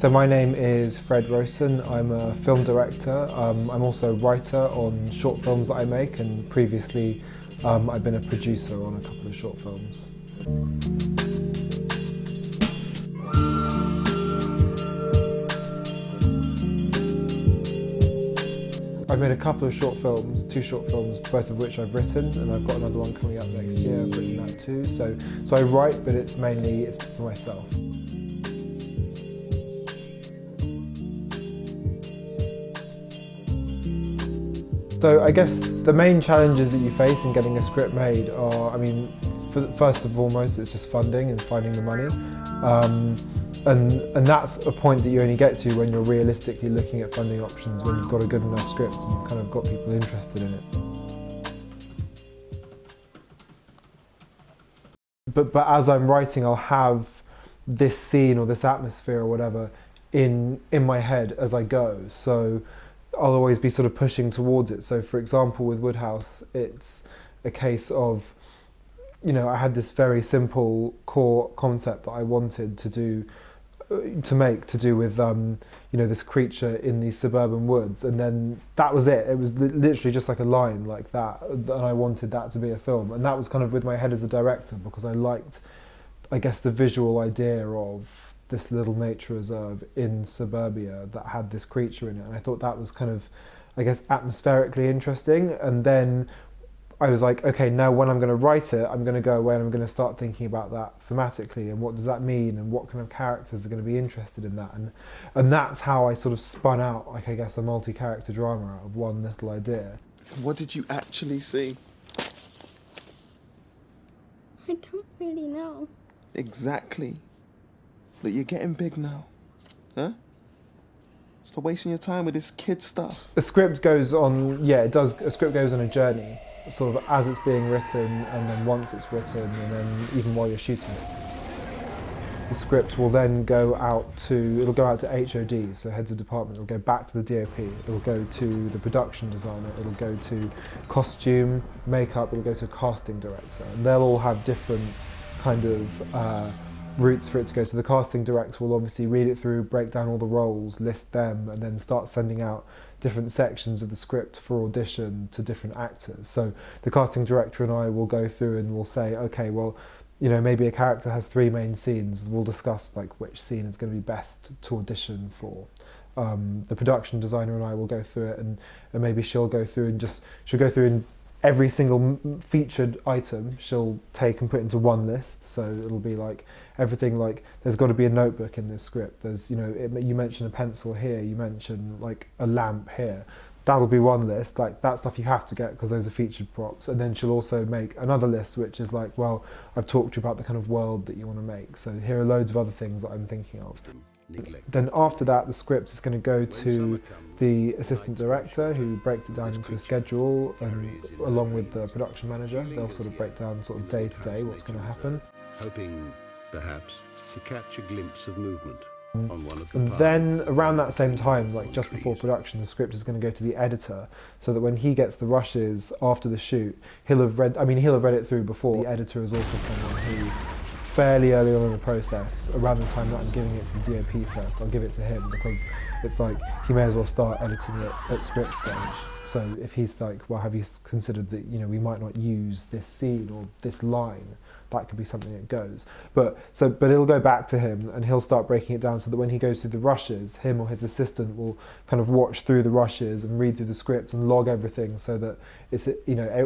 So my name is Rowson. I'm a film director. I'm also a writer on short films that I make, and previously I've been a producer on a couple of short films. I've made a couple of short films, 2 short films, both of which I've written, and I've got another one coming up next year. I've written that too. So I write, but it's mainly for myself. So I guess the main challenges that you face in getting a script made are, first and foremost, it's just funding and finding the money. And that's a point that you only get to when you're realistically looking at funding options, when you've got a good enough script and you've kind of got people interested in it. But as I'm writing, I'll have this scene or this atmosphere or whatever in my head as I go. So I'll always be sort of pushing towards it. So for example, with Woodhouse, it's a case of, I had this very simple core concept that I wanted to do with this creature in these suburban woods, and then that was it. It was literally just like a line like that, and I wanted that to be a film. And that was kind of with my head as a director, because I liked, I guess, the visual idea of this little nature reserve in suburbia that had this creature in it, and I thought that was kind of, I guess, atmospherically interesting. And then I was like, okay, now when I'm going to write it, I'm going to go away and I'm going to start thinking about that thematically, and what does that mean, and what kind of characters are going to be interested in that, and that's how I sort of spun out, like, I guess, a multi-character drama out of one little idea. What did you actually see? I don't really know. Exactly. But you're getting big now, huh? Stop wasting your time with this kid stuff. A script goes on, yeah, it does. A script goes on a journey, sort of as it's being written, and then once it's written, and then even while you're shooting it. The script will then go out to HOD, so heads of department. It'll go back to the DOP, it'll go to the production designer, it'll go to costume, makeup, it'll go to a casting director. And they'll all have different kind of routes for it to go to. The casting director will obviously read it through, break down all the roles, list them, and then start sending out different sections of the script for audition to different actors. So the casting director and I will go through and we'll say, okay, well, maybe a character has 3 main scenes. We'll discuss like which scene is going to be best to audition for. The production designer and I will go through it, and maybe she'll go through and every single featured item she'll take and put into one list. So it'll be like everything, like there's got to be a notebook in this script. There's, you mention a pencil here, you mention like a lamp here. That'll be one list. Like that stuff you have to get because those are featured props. And then she'll also make another list which is like, well, I've talked to you about the kind of world that you want to make. So here are loads of other things that I'm thinking of. Then after that, the script is going to go to the assistant director, who breaks it down into a schedule, and along with the production manager, they'll sort of break down sort of day to day what's going to happen. Hoping, perhaps, to catch a glimpse of movement on one of the And parts. then around that same time, like just before production, the script is going to go to the editor, so that when he gets the rushes after the shoot, he'll have read it through before. The editor is also someone who, fairly early on in the process, around the time that I'm giving it to the DOP first, I'll give it to him, because it's like he may as well start editing it at script stage. So if he's like, well, have you considered that we might not use this scene or this line, that could be something that goes. But it'll go back to him, and he'll start breaking it down, so that when he goes through the rushes, him or his assistant will kind of watch through the rushes and read through the script and log everything, so that it's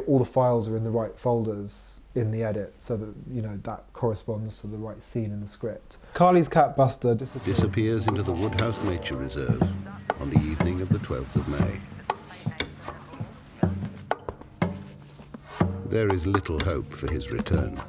all the files are in the right folders in the edit, so that that corresponds to the right scene in the script. Carly's cat Buster disappears into the Woodhouse Nature Reserve on the evening of the 12th of May. There is little hope for his return.